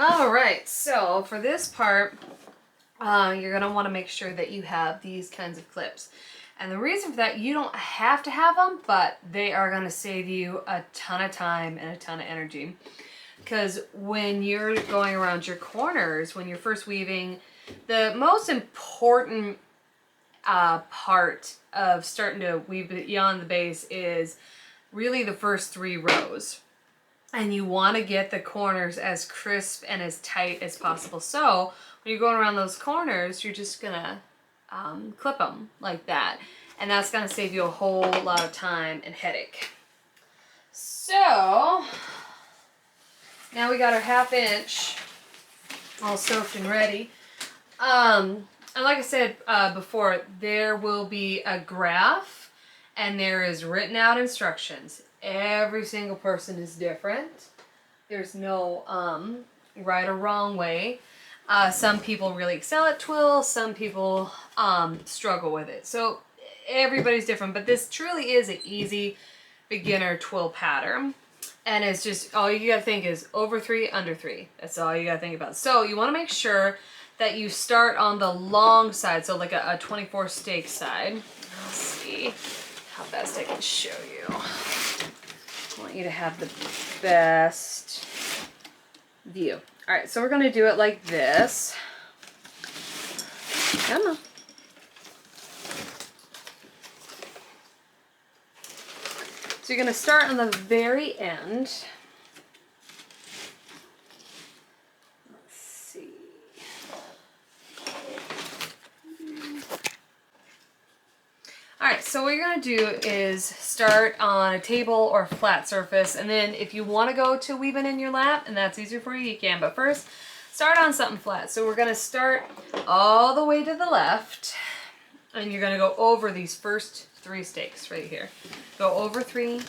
All right, so for this part, you're gonna want to make sure that you have these kinds of clips. And the reason for that, you don't have to have them, but they are gonna save you a ton of time and a ton of energy. Because when you're going around your corners, when you're first weaving, the most important part of starting to weave beyond the base is really the first 3 rows. And you want to get the corners as crisp and as tight as possible. So when you're going around those corners, you're just gonna clip them like that. And that's gonna save you a whole lot of time and headache. So now we got our 1/2 inch all soaked and ready. And like I said before, there will be a graph and there is written out instructions. Every single person is different. There's no right or wrong way. Some people really excel at twill, some people struggle with it. So everybody's different, but this truly is an easy beginner twill pattern. And it's just, all you gotta think is over 3, under 3. That's all you gotta think about. So you wanna make sure that you start on the long side, so like a 24 stake side. Let's see how best I can show you. I want you to have the best view. All right, so we're gonna do it like this. Come on. So you're gonna start on the very end. Let's see. All right, so what you're gonna do is start on a table or flat surface, and then if you wanna go to weaving in your lap, and that's easier for you, you can, but first, start on something flat. So we're gonna start all the way to the left, and you're gonna go over these first 3 stakes right here. Go over 3,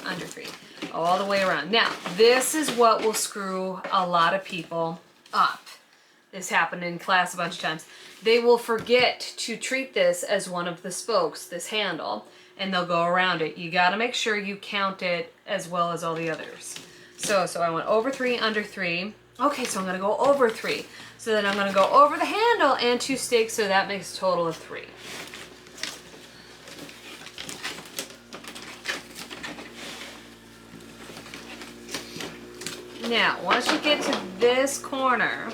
under 3, all the way around. Now, this is what will screw a lot of people up. This happened in class a bunch of times. They will forget to treat this as one of the spokes, this handle, and they'll go around it. You gotta make sure you count it as well as all the others. So I went over 3, under 3. Okay, so I'm gonna go over 3. So then I'm gonna go over the handle and 2 stakes, so that makes a total of 3. Now, once you get to this corner,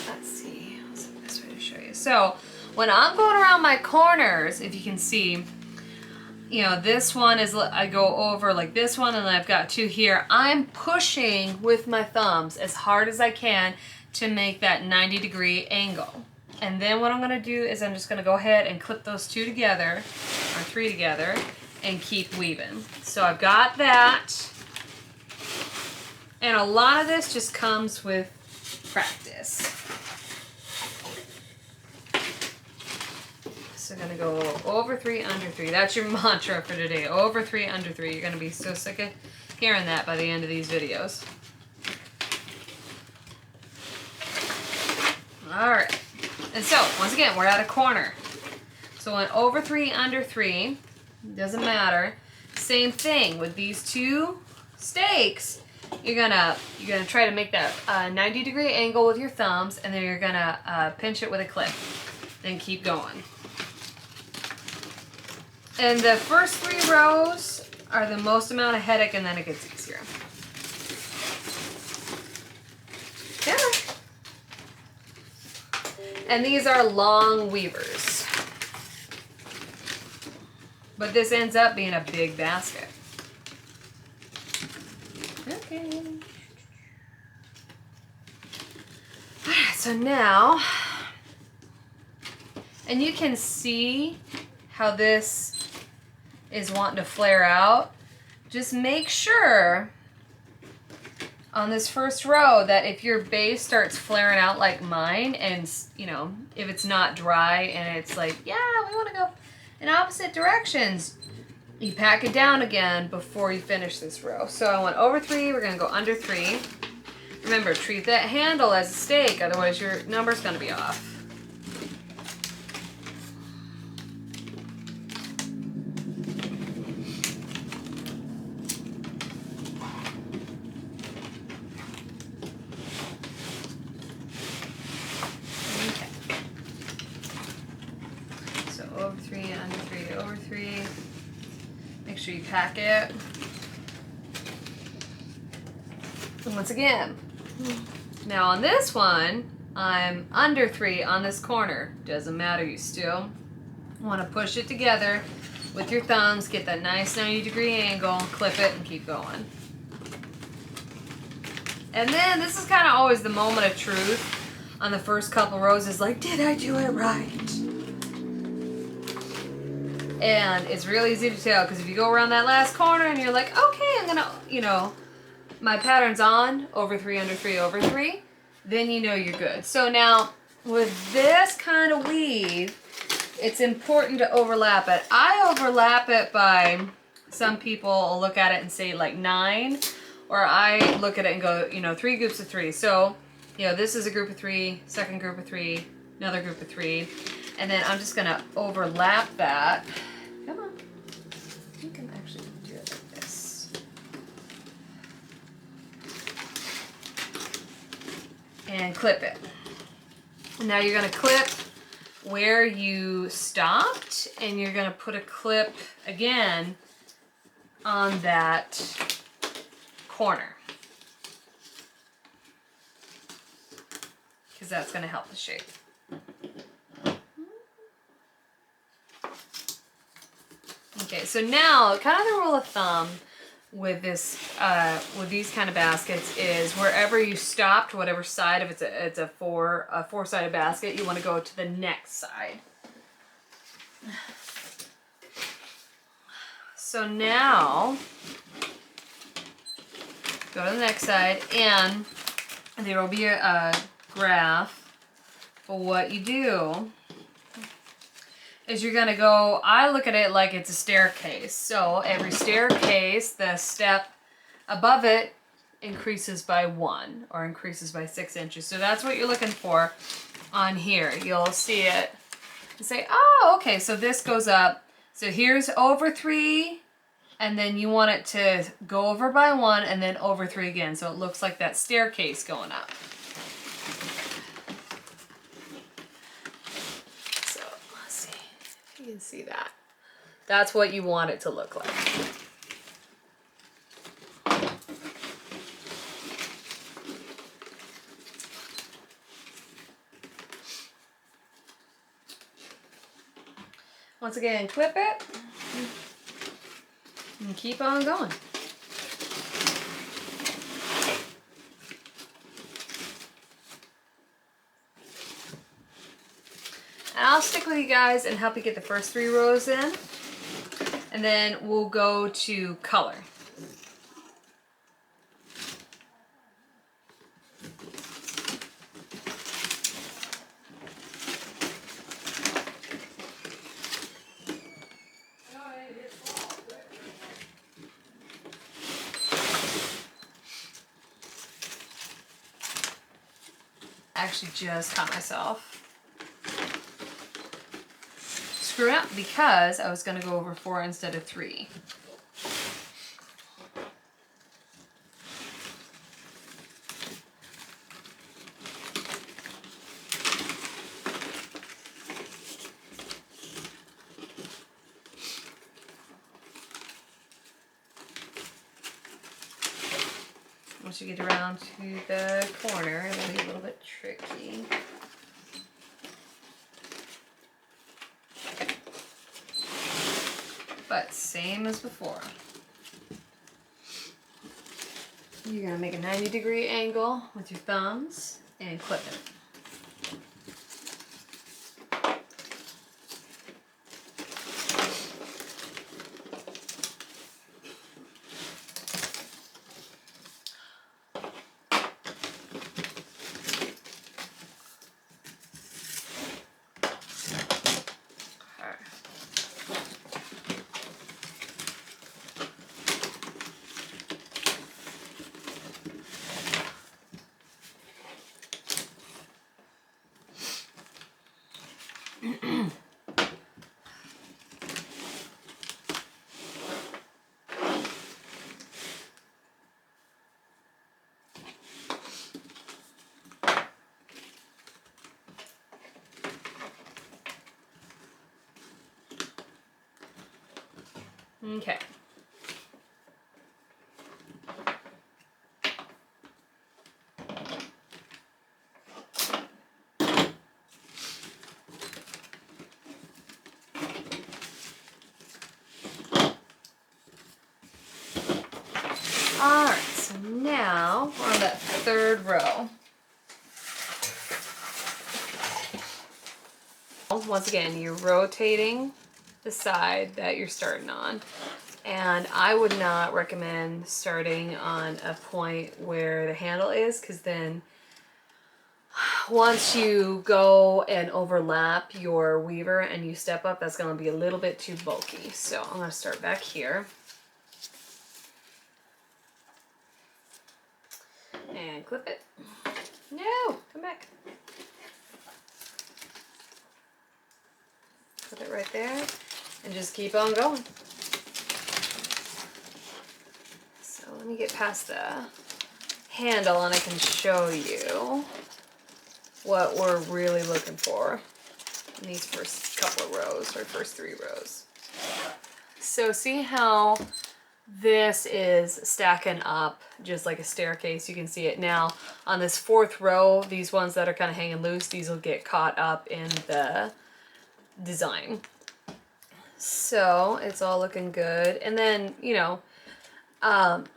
let's see, what's the best way to show you? So, when I'm going around my corners, if you can see, you know, this one is, I go over like this one, and I've got 2 here. I'm pushing with my thumbs as hard as I can to make that 90-degree angle. And then what I'm gonna do is I'm just gonna go ahead and clip those 2 together, or 3 together, and keep weaving. So I've got that. And a lot of this just comes with practice. So I'm gonna go over 3, under 3. That's your mantra for today. Over 3, under 3. You're gonna be so sick of hearing that by the end of these videos. All right. And so, once again, we're at a corner. So went over 3, under 3. Doesn't matter. Same thing with these 2 stakes. You're gonna try to make that 90-degree angle with your thumbs, and then you're gonna pinch it with a clip. Then keep going. And the first 3 rows are the most amount of headache, and then it gets easier. Yeah. And these are long weavers. But this ends up being a big basket. Okay. Alright, so now, and you can see how this is wanting to flare out. Just make sure on this first row that if your base starts flaring out like mine, and you know, if it's not dry and it's like, yeah, we want to go in opposite directions, you pack it down again before you finish this row. So I went over 3, we're gonna go under 3. Remember, treat that handle as a stake, otherwise your number's gonna be off. over 3. Make sure you pack it. And once again, now on this one, I'm under 3 on this corner. Doesn't matter, you still want to push it together with your thumbs, get that nice 90-degree angle, clip it, and keep going. And then this is kind of always the moment of truth on the first couple rows, is like, did I do it right? And it's real easy to tell, because if you go around that last corner and you're like, okay, I'm gonna, you know, my pattern's on, over 3, under 3, over 3, then you know you're good. So now, with this kind of weave, it's important to overlap it. I overlap it by, some people will look at it and say like 9, or I look at it and go, you know, 3 groups of 3. So, you know, this is a group of 3, second group of 3, another group of 3, and then I'm just gonna overlap that. Come on, you can actually do it like this. And clip it. Now you're gonna clip where you stopped, and you're gonna put a clip again on that corner, because that's gonna help the shape. Okay, so now kind of the rule of thumb with this, with these kind of baskets is wherever you stopped, whatever side, if it's a four-sided basket, you want to go to the next side. So now, go to the next side, and there will be a graph. But what you do is you're gonna go, I look at it like it's a staircase. So every staircase, the step above it increases by 1 or increases by 6 inches. So that's what you're looking for on here. You'll see it and say, oh, okay, so this goes up. So here's over 3, and then you want it to go over by 1 and then over 3 again. So it looks like that staircase going up. You can see that. That's what you want it to look like. Once again, clip it and keep on going. And I'll stick with you guys and help you get the first 3 rows in, and then we'll go to color. I actually just caught myself screwing up because I was going to go over 4 instead of 3. Once you get around to the corner, it'll be a little bit tricky. But same as before. You're going to make a 90-degree angle with your thumbs and clip it. Okay. Alright, so now we're on that third row. Once again, you're rotating the side that you're starting on. And I would not recommend starting on a point where the handle is, because then once you go and overlap your weaver and you step up, that's going to be a little bit too bulky. So I'm going to start back here. And clip it. No, come back. Clip it right there and just keep on going. So let me get past the handle and I can show you what we're really looking for in these first couple of rows, or first 3 rows. So see how this is stacking up just like a staircase? You can see it now on this 4th row. These ones that are kind of hanging loose, these will get caught up in the design. So it's all looking good. And then, you know,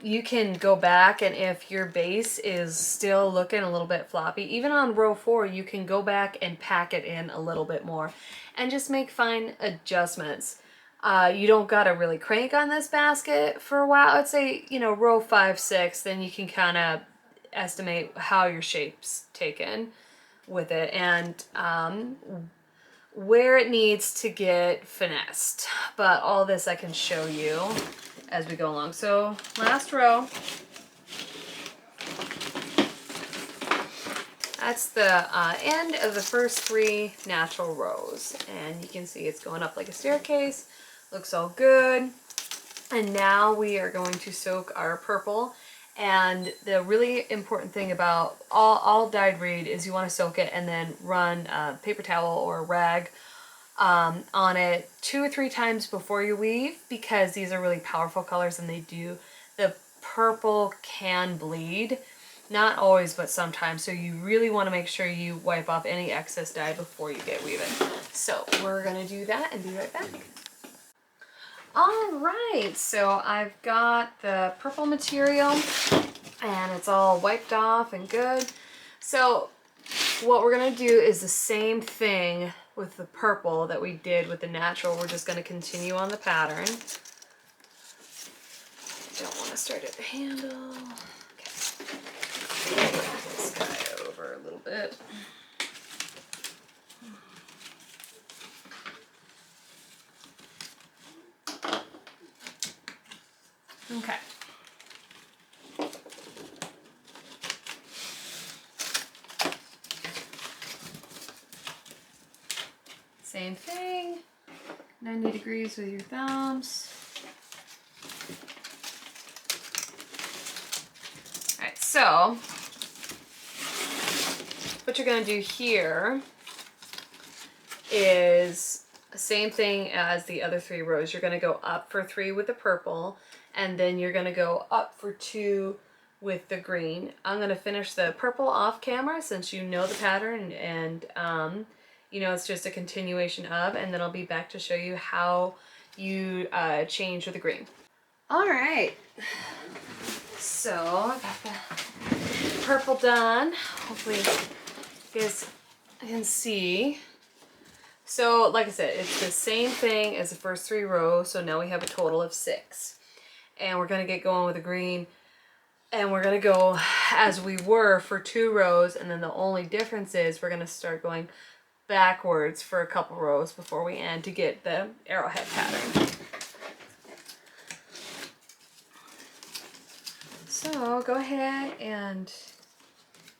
you can go back, and if your base is still looking a little bit floppy, even on row 4, you can go back and pack it in a little bit more and just make fine adjustments. You don't gotta really crank on this basket for a while. I'd say, you know, row 5, 6, then you can kind of estimate how your shape's taken with it, and where it needs to get finessed. But all this I can show you as we go along. So last row, that's the end of the first 3 natural rows, and you can see it's going up like a staircase. Looks all good. And now we are going to soak our purple. And the really important thing about all dyed reed is you want to soak it and then run a paper towel or a rag on it 2 or 3 times before you weave, because these are really powerful colors and the purple can bleed. Not always, but sometimes. So you really want to make sure you wipe off any excess dye before you get weaving. So we're going to do that and be right back. Alright, so I've got the purple material and it's all wiped off and good. So what we're going to do is the same thing with the purple that we did with the natural. We're just going to continue on the pattern. Don't want to start at the handle. Okay. Move this guy over a little bit. Okay. Same thing, 90 degrees with your thumbs. All right, so what you're gonna do here is the same thing as the other 3 rows. You're gonna go up for 3 with the purple, and then you're gonna go up for 2 with the green. I'm gonna finish the purple off camera since you know the pattern, and you know, it's just a continuation of, and then I'll be back to show you how you change with the green. All right, so I got the purple done. Hopefully you guys can see. So like I said, it's the same thing as the first 3 rows. So now we have a total of 6. And we're gonna get going with the green. And we're gonna go as we were for 2 rows. And then the only difference is we're gonna start going backwards for a couple rows before we end to get the arrowhead pattern. So go ahead and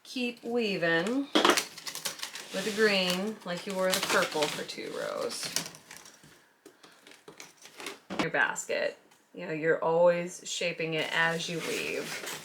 keep weaving with the green like you were the purple for 2 rows. Your basket, you know, you're always shaping it as you weave.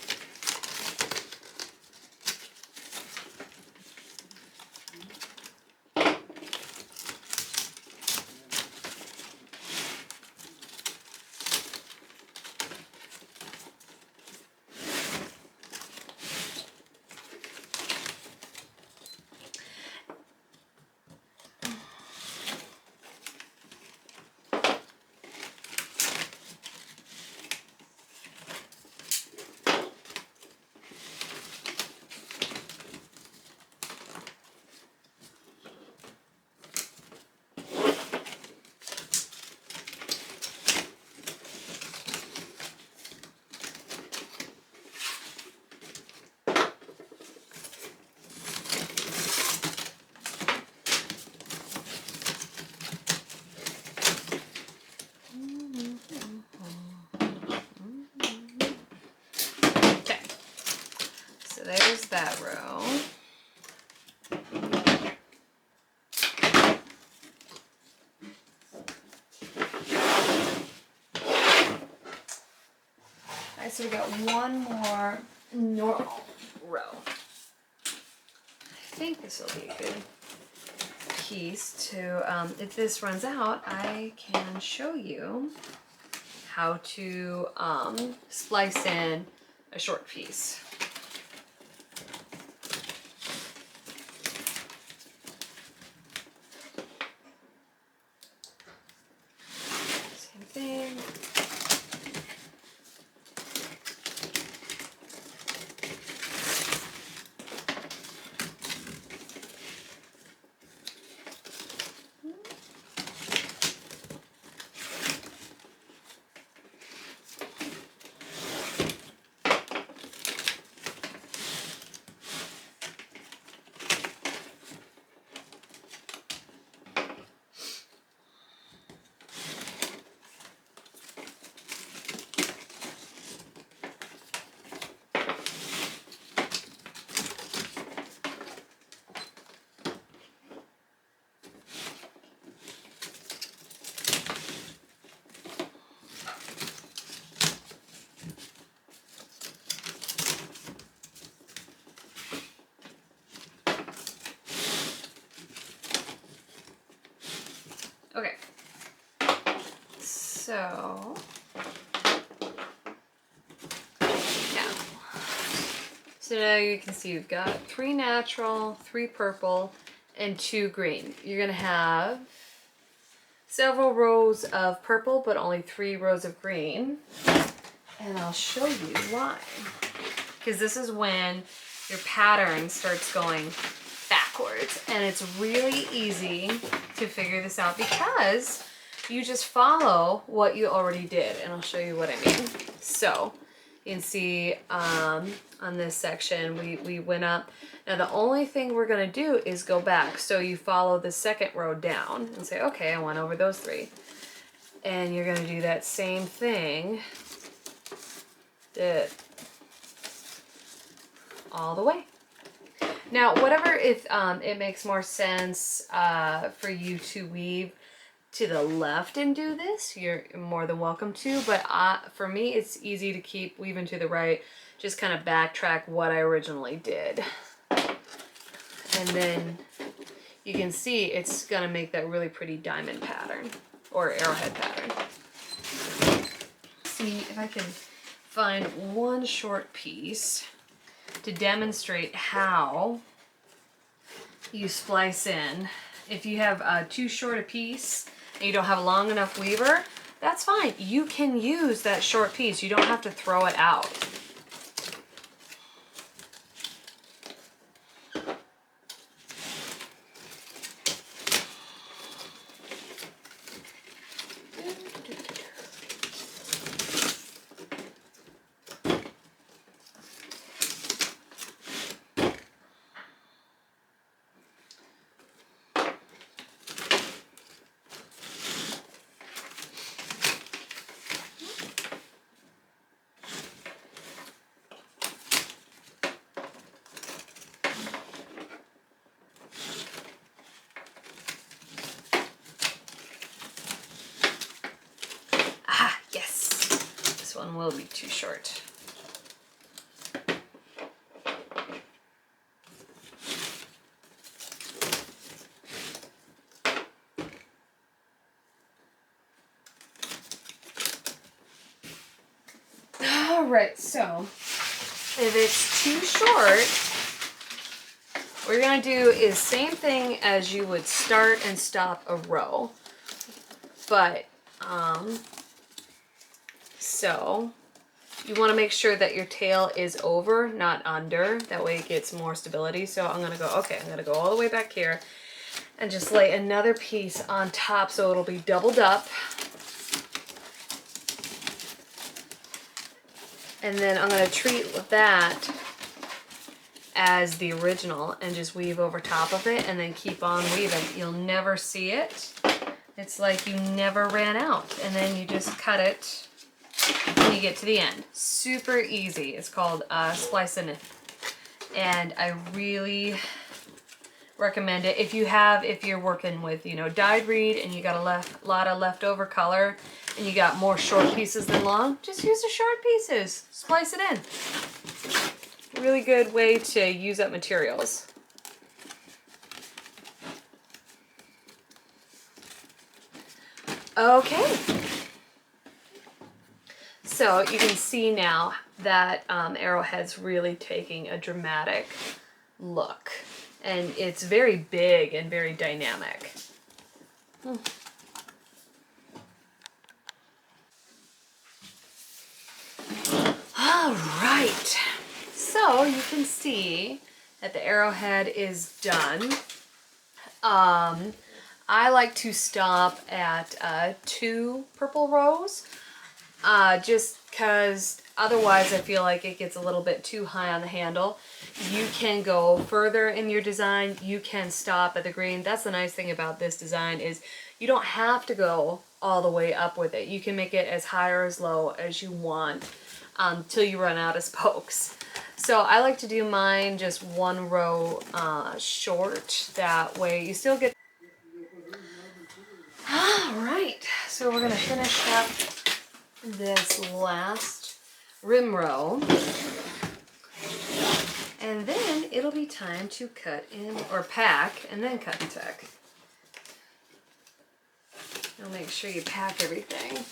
there's that row. Alright, so we got one more normal row. I think this will be a good piece to, if this runs out, I can show you how to splice in a short piece. Same thing. Okay, so now you can see you've got 3 natural, 3 purple, and 2 green. You're gonna have several rows of purple, but only 3 rows of green. And I'll show you why. Because this is when your pattern starts going backwards, and it's really easy to figure this out because you just follow what you already did, and I'll show you what I mean. So you can see on this section we went up. Now the only thing we're going to do is go back, so you follow the second row down and say, okay, I went over those 3, and you're going to do that same thing all the way. Now, whatever, if it makes more sense for you to weave to the left and do this, you're more than welcome to. But for me, it's easy to keep weaving to the right. Just kind of backtrack what I originally did. And then you can see it's going to make that really pretty diamond pattern or arrowhead pattern. See if I can find one short piece to demonstrate how you splice in. If you have too short a piece and you don't have a long enough weaver, that's fine. You can use that short piece. You don't have to throw it out. Will be too short. All right, so if it's too short, what you're gonna do is same thing as you would start and stop a row, but so you want to make sure that your tail is over, not under. That way it gets more stability. So I'm going to go, okay, I'm going to go all the way back here and just lay another piece on top so it'll be doubled up. And then I'm going to treat that as the original and just weave over top of it and then keep on weaving. You'll never see it. It's like you never ran out. And then you just cut it when you get to the end. Super easy. It's called splicing and I really recommend it. If you're working with, you know, dyed reed and you got a lot of leftover color and you got more short pieces than long, just use the short pieces. Splice it in. Really good way to use up materials. Okay. So you can see now that Arrowhead's really taking a dramatic look. And it's very big and very dynamic. All right. So you can see that the Arrowhead is done. I like to stop at 2 purple rows, just because otherwise I feel like it gets a little bit too high on the handle. You can go further in your design. You can stop at the green. That's the nice thing about this design is you don't have to go all the way up with it. You can make it as high or as low as you want till you run out of spokes. So I like to do mine just 1 row short. That way you still get... Alright, so we're going to finish up this last rim row. And then it'll be time to cut in, or pack, and then cut and tack. You'll make sure you pack everything.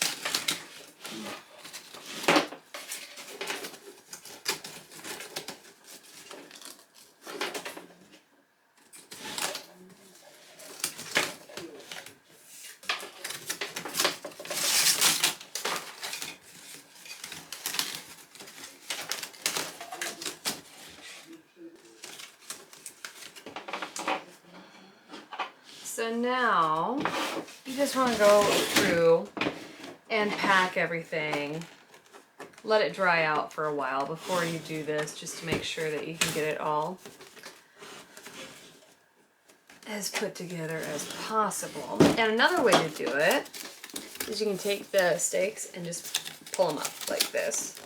So now you just want to go through and pack everything. Let it dry out for a while before you do this, just to make sure that you can get it all as put together as possible. And another way to do it is you can take the stakes and just pull them up like this.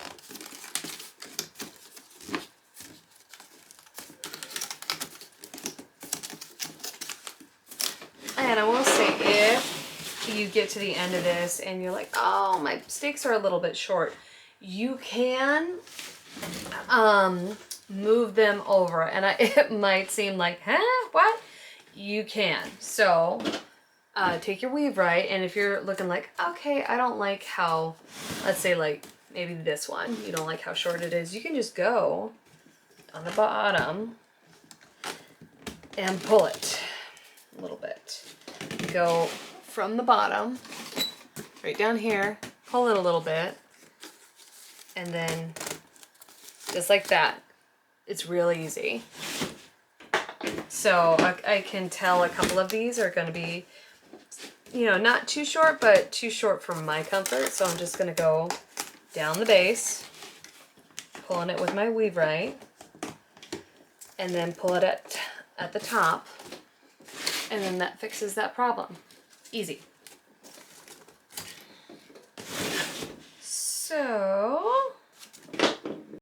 And I will say, if you get to the end of this and you're like, oh, my stakes are a little bit short, you can move them over. And it might seem like, huh, what? You can. So take your weave right, and if you're looking like, okay, I don't like how, let's say like maybe this one, you don't like how short it is, you can just go on the bottom and pull it a little bit. Go from the bottom right down here, pull it a little bit, and then just like that. It's real easy. So I can tell a couple of these are going to be, you know, not too short, but too short for my comfort. So I'm just going to go down the base, pulling it with my weave right, and then pull it at the top. And then that fixes that problem. Easy. So